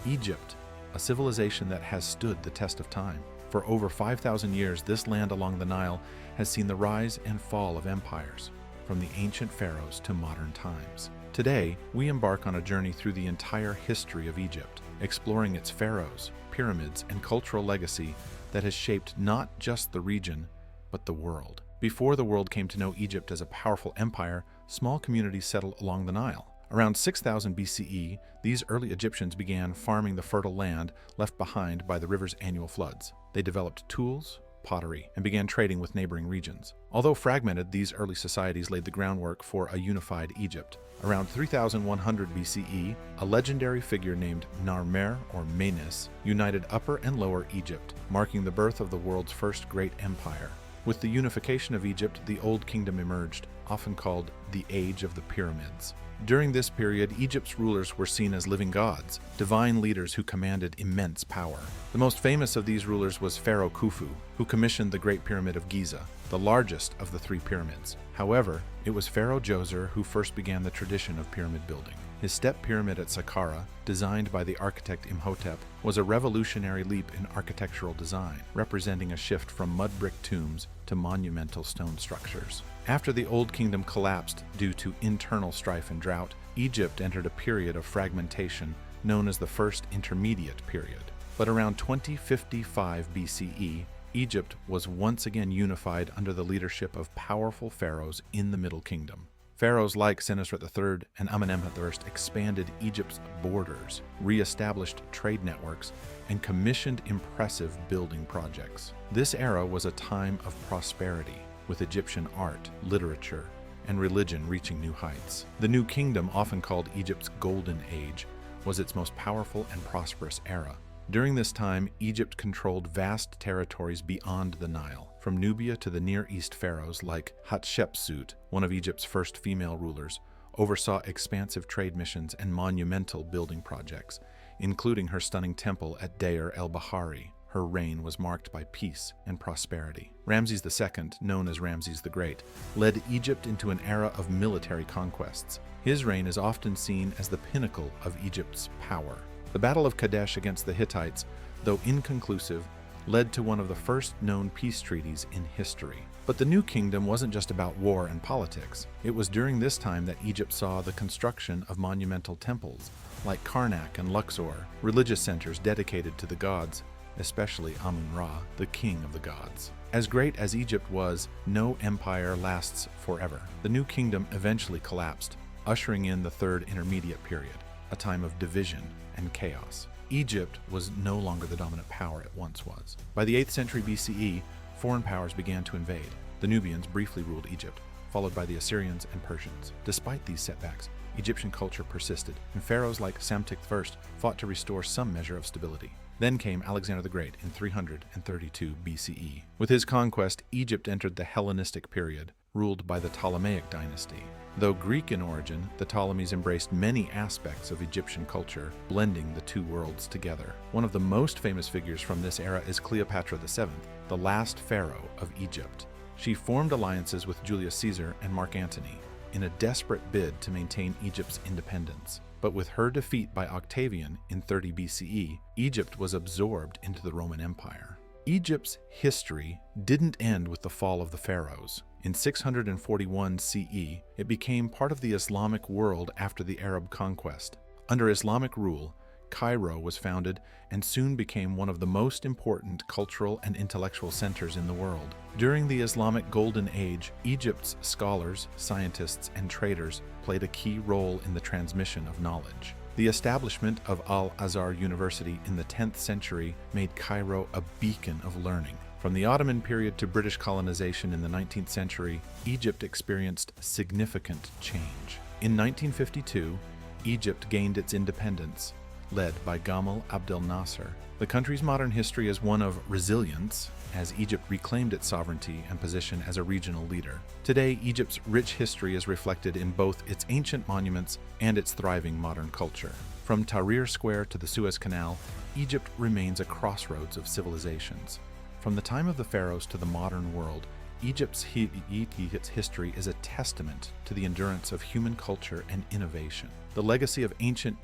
Egypt, a civilization that has stood the test of time. For over 5,000 years, this land along the Nile has seen the rise and fall of empires, from the ancient pharaohs to modern times. Today, we embark on a journey through the entire history of Egypt, exploring its pharaohs, pyramids, and cultural legacy that has shaped not just the region, but the world. Before the world came to know Egypt as a powerful empire, small communities settled along the Nile. Around 6000 BCE, these early Egyptians began farming the fertile land left behind by the river's annual floods. They developed tools, pottery, and began trading with neighboring regions. Although fragmented, these early societies laid the groundwork for a unified Egypt. Around 3100 BCE, a legendary figure named Narmer or Menes united Upper and Lower Egypt, marking the birth of the world's first great empire. With the unification of Egypt, the Old Kingdom emerged, often called the Age of the Pyramids. During this period, Egypt's rulers were seen as living gods, divine leaders who commanded immense power. The most famous of these rulers was Pharaoh Khufu, who commissioned the Great Pyramid of Giza, the largest of the three pyramids. However, it was Pharaoh Djoser who first began the tradition of pyramid building. His step pyramid at Saqqara, designed by the architect Imhotep, was a revolutionary leap in architectural design, representing a shift from mud brick tombs to monumental stone structures. After the Old Kingdom collapsed due to internal strife and drought, Egypt entered a period of fragmentation known as the First Intermediate Period. But around 2055 BCE, Egypt was once again unified under the leadership of powerful pharaohs in the Middle Kingdom. Pharaohs like Senusret III and Amenemhet I expanded Egypt's borders, re-established trade networks, and commissioned impressive building projects. This era was a time of prosperity, with Egyptian art, literature, and religion reaching new heights. The New Kingdom, often called Egypt's Golden Age, was its most powerful and prosperous era. During this time, Egypt controlled vast territories beyond the Nile. From Nubia to the Near East pharaohs like Hatshepsut, one of Egypt's first female rulers, oversaw expansive trade missions and monumental building projects, including her stunning temple at Deir el-Bahari. Her reign was marked by peace and prosperity. Ramses II, known as Ramses the Great, led Egypt into an era of military conquests. His reign is often seen as the pinnacle of Egypt's power. The Battle of Kadesh against the Hittites, though inconclusive, led to one of the first known peace treaties in history. But the New Kingdom wasn't just about war and politics. It was during this time that Egypt saw the construction of monumental temples like Karnak and Luxor, religious centers dedicated to the gods, especially Amun-Ra, the king of the gods. As great as Egypt was, no empire lasts forever. The New Kingdom eventually collapsed, ushering in the Third Intermediate Period, a time of division and chaos. Egypt was no longer the dominant power it once was. By the 8th century BCE, foreign powers began to invade. The Nubians briefly ruled Egypt, followed by the Assyrians and Persians. Despite these setbacks, Egyptian culture persisted, and pharaohs like Psamtik I fought to restore some measure of stability. Then came Alexander the Great in 332 BCE. With his conquest, Egypt entered the Hellenistic period, ruled by the Ptolemaic dynasty. Though Greek in origin, the Ptolemies embraced many aspects of Egyptian culture, blending the two worlds together. One of the most famous figures from this era is Cleopatra VII, the last pharaoh of Egypt. She formed alliances with Julius Caesar and Mark Antony in a desperate bid to maintain Egypt's independence. But with her defeat by Octavian in 30 BCE, Egypt was absorbed into the Roman Empire. Egypt's history didn't end with the fall of the pharaohs. In 641 CE, it became part of the Islamic world after the Arab conquest. Under Islamic rule, Cairo was founded and soon became one of the most important cultural and intellectual centers in the world. During the Islamic Golden Age, Egypt's scholars, scientists, and traders played a key role in the transmission of knowledge. The establishment of Al-Azhar University in the 10th century made Cairo a beacon of learning. From the Ottoman period to British colonization in the 19th century, Egypt experienced significant change. In 1952, Egypt gained its independence, led by Gamal Abdel Nasser. The country's modern history is one of resilience, as Egypt reclaimed its sovereignty and position as a regional leader. Today, Egypt's rich history is reflected in both its ancient monuments and its thriving modern culture. From Tahrir Square to the Suez Canal, Egypt remains a crossroads of civilizations. From the time of the pharaohs to the modern world, Egypt's history is a testament to the endurance of human culture and innovation. The legacy of ancient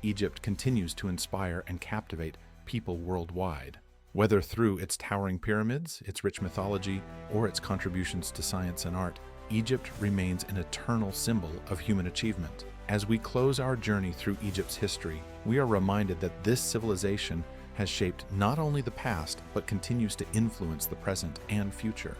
Egypt continues to inspire and captivate people worldwide. Whether through its towering pyramids, its rich mythology, or its contributions to science and art, Egypt remains an eternal symbol of human achievement. As we close our journey through Egypt's history, we are reminded that this civilization has shaped not only the past, but continues to influence the present and future.